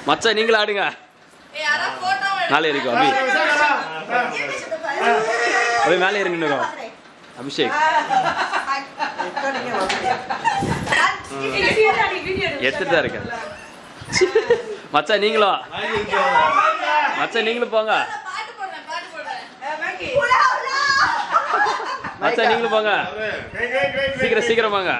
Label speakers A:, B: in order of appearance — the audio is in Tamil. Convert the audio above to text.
A: மச்சா நீங்களும் ஆடுங்க. மேலே இருக்கும் அபி, அபி மேலே இறங்கிட்டு அபிஷேக் எடுத்துட்டு தான் இருக்கேன். மச்சா நீங்களும், மச்சா நீங்களும் போங்க. மச்சா நீங்களும் போங்க, சீக்கிரம் சீக்கிரம் போங்க.